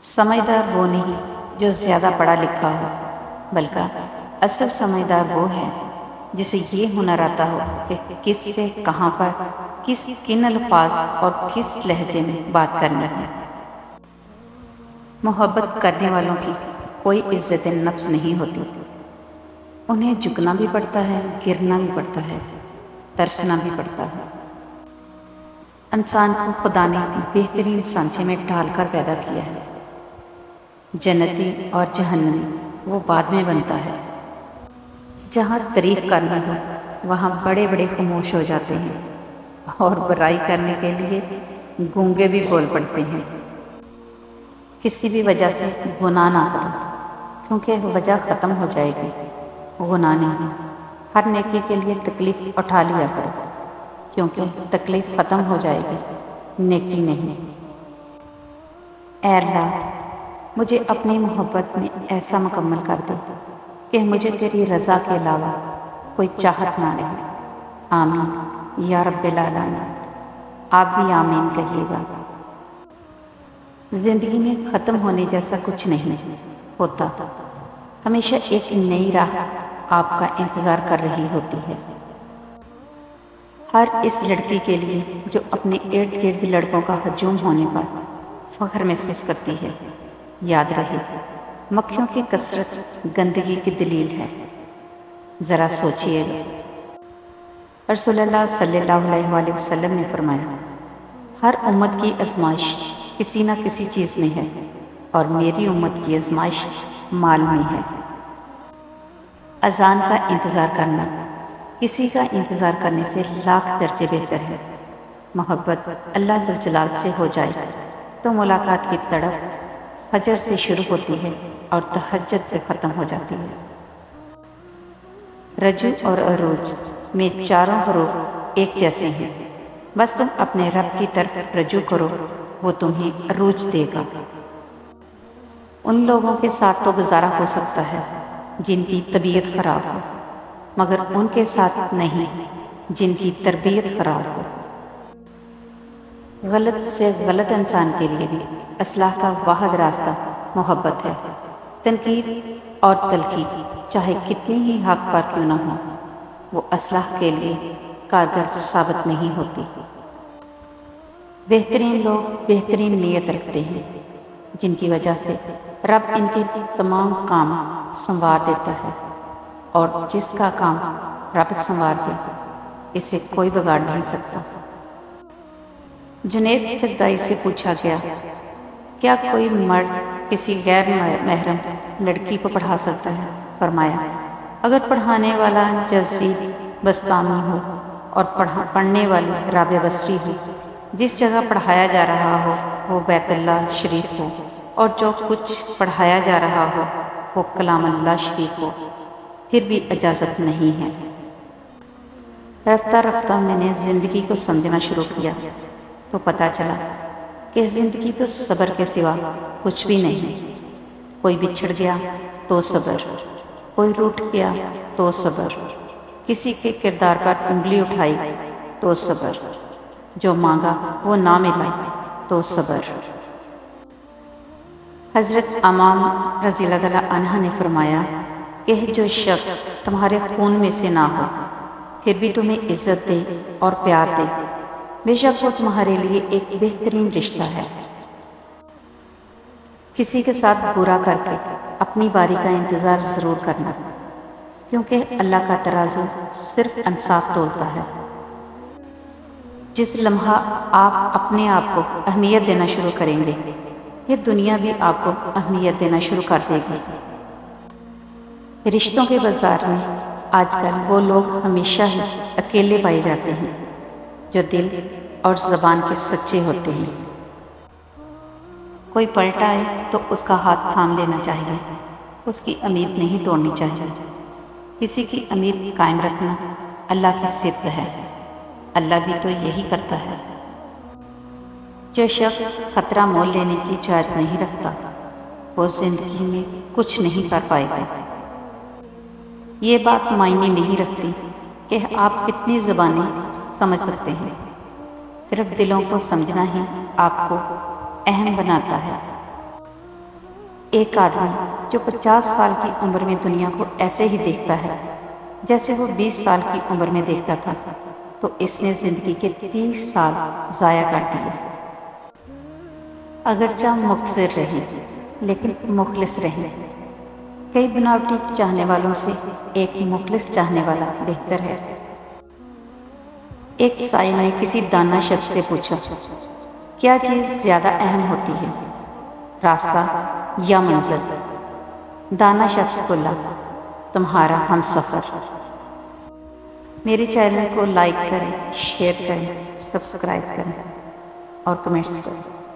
سمجھدار وہ نہیں جو زیادہ پڑھا لکھا ہو، بلکہ اصل سمجھدار وہ ہے جسے یہ ہنر آتا ہو کہ کس سے کہاں پر کن الفاظ اور کس لہجے میں بات کرنی ہے۔ محبت کرنے والوں کی کوئی عزت نفس نہیں ہوتی، انہیں جھکنا بھی پڑتا ہے، گرنا بھی پڑتا ہے، ترسنا بھی پڑتا ہے۔ انسان کو خدا نے بہترین سانچے میں ڈال کر پیدا کیا ہے، جنتی اور جہنمی وہ بعد میں بنتا ہے۔ جہاں تعریف کرنا ہو وہاں بڑے بڑے خاموش ہو جاتے ہیں، اور برائی کرنے کے لیے گونگے بھی بول پڑتے ہیں۔ کسی بھی وجہ سے گناہ نہ کرو، کیونکہ وجہ ختم ہو جائے گی، گناہ نہیں۔ ہر نیکی کے لیے تکلیف اٹھا لیا کرو، کیونکہ تکلیف ختم ہو جائے گی، نیکی نہیں۔ اے اللہ، مجھے اپنی محبت میں ایسا مکمل کر دے کہ مجھے تیری رضا کے علاوہ کوئی چاہت نہ رہے۔ آمین یا رب العالمین۔ آپ بھی آمین کہیے گا۔ زندگی میں ختم ہونے جیسا کچھ نہیں ہوتا، ہمیشہ ایک نئی راہ آپ کا انتظار کر رہی ہوتی ہے۔ ہر اس لڑکی کے لیے جو اپنے ارد گرد لڑکوں کا ہجوم ہونے پر فخر محسوس کرتی ہے، یاد رہے مکھیوں کی کثرت گندگی کی دلیل ہے۔ ذرا سوچئے گا۔ رسول اللہ صلی اللہ علیہ وسلم نے فرمایا، ہر امت کی آزمائش کسی نہ کسی چیز میں ہے، اور میری امت کی آزمائش مال میں ہے۔ اذان کا انتظار کرنا کسی کا انتظار کرنے سے لاکھ درجے بہتر ہے۔ محبت اللہ ذو الجلال سے ہو جائے تو ملاقات کی تڑپ فجر سے شروع ہوتی ہے اور تہجد پہ ختم ہو جاتی ہے۔ رجو اور عروج میں چاروں حروف ایک جیسے ہیں، بس تم اپنے رب کی طرف رجوع کرو، وہ تمہیں عروج دے گا۔ ان لوگوں کے ساتھ تو گزارا ہو سکتا ہے جن کی طبیعت خراب ہو، مگر ان کے ساتھ نہیں جن کی تربیت خراب ہو۔ غلط سے غلط انسان کے لیے بھی اصلاح کا واحد راستہ محبت ہے۔ تنقید اور تلخی چاہے کتنی ہی حق پر کیوں نہ ہو، وہ اصلاح کے لیے کارگر ثابت نہیں ہوتی۔ بہترین لوگ بہترین نیت رکھتے ہیں، جن کی وجہ سے رب ان کے تمام کام سنوار دیتا ہے، اور جس کا کام رب سنوار دے اسے کوئی بگاڑ نہیں سکتا۔ جنید چغتائی سے پوچھا گیا، کیا کوئی مرد کسی غیر محرم لڑکی کو پڑھا سکتا ہے؟ فرمایا، اگر پڑھانے والا جزی بستامی ہو اور پڑھنے والی رابعہ بصری ہو، جس جگہ پڑھایا جا رہا ہو وہ بیت اللہ شریف ہو، اور جو کچھ پڑھایا جا رہا ہو وہ کلام اللہ شریف ہو، پھر بھی اجازت نہیں ہے۔ رفتہ رفتہ میں نے زندگی کو سمجھنا شروع کیا تو پتہ چلا کہ زندگی تو صبر کے سوا کچھ بھی نہیں۔ کوئی بچھڑ گیا تو صبر، کوئی روٹھ گیا تو صبر، کسی کے کردار پر انگلی اٹھائی تو صبر، جو مانگا وہ نہ ملا تو صبر۔ حضرت امام رضی اللہ تعالیٰ عنہ نے فرمایا کہ جو شخص تمہارے خون میں سے نہ ہو پھر بھی تمہیں عزت دے اور پیار دے، بے شک وہ تمہارے لیے ایک بہترین رشتہ ہے۔ کسی کے ساتھ برا کر کے اپنی باری کا انتظار ضرور کرنا، کیونکہ اللہ کا ترازو صرف انصاف تولتا ہے۔ جس لمحہ آپ اپنے آپ کو اہمیت دینا شروع کریں گے، یہ دنیا بھی آپ کو اہمیت دینا شروع کر دے گی۔ رشتوں کے بازار میں آج کل وہ لوگ ہمیشہ ہی اکیلے پائے جاتے ہیں جو دل اور زبان کے سچے ہوتے ہیں۔ کوئی پلٹ آئے تو اس کا ہاتھ تھام لینا چاہیے، اس کی امید نہیں توڑنی چاہیے۔ کسی کی امید قائم رکھنا اللہ کی صفت ہے، اللہ بھی تو یہی کرتا ہے۔ جو شخص خطرہ مول لینے کی جرات نہیں رکھتا وہ زندگی میں کچھ نہیں کر پائے گا۔ یہ بات معنی نہیں رکھتی کہ آپ کتنی زبانیں سمجھ سکتے ہیں، صرف دلوں کو سمجھنا ہی آپ کو اہم بناتا ہے۔ ایک آدمی جو 50 سال کی عمر میں دنیا کو ایسے ہی دیکھتا ہے جیسے وہ 20 سال کی عمر میں دیکھتا تھا، تو اس نے زندگی کے 30 سال ضائع کر دیے۔ اگرچہ مقصر رہیں لیکن مخلص رہیں۔ کئی بناوٹی چاہنے والوں سے ایک مخلص چاہنے والا بہتر ہے۔ ایک سائل نے کسی دانا شخص سے پوچھا، کیا چیز زیادہ اہم ہوتی ہے، راستہ یا منزل؟ دانا شخص بولا، تمہارا ہم سفر۔ میرے چینل کو لائک کریں، شیئر کریں، سبسکرائب کریں اور کمنٹس کریں۔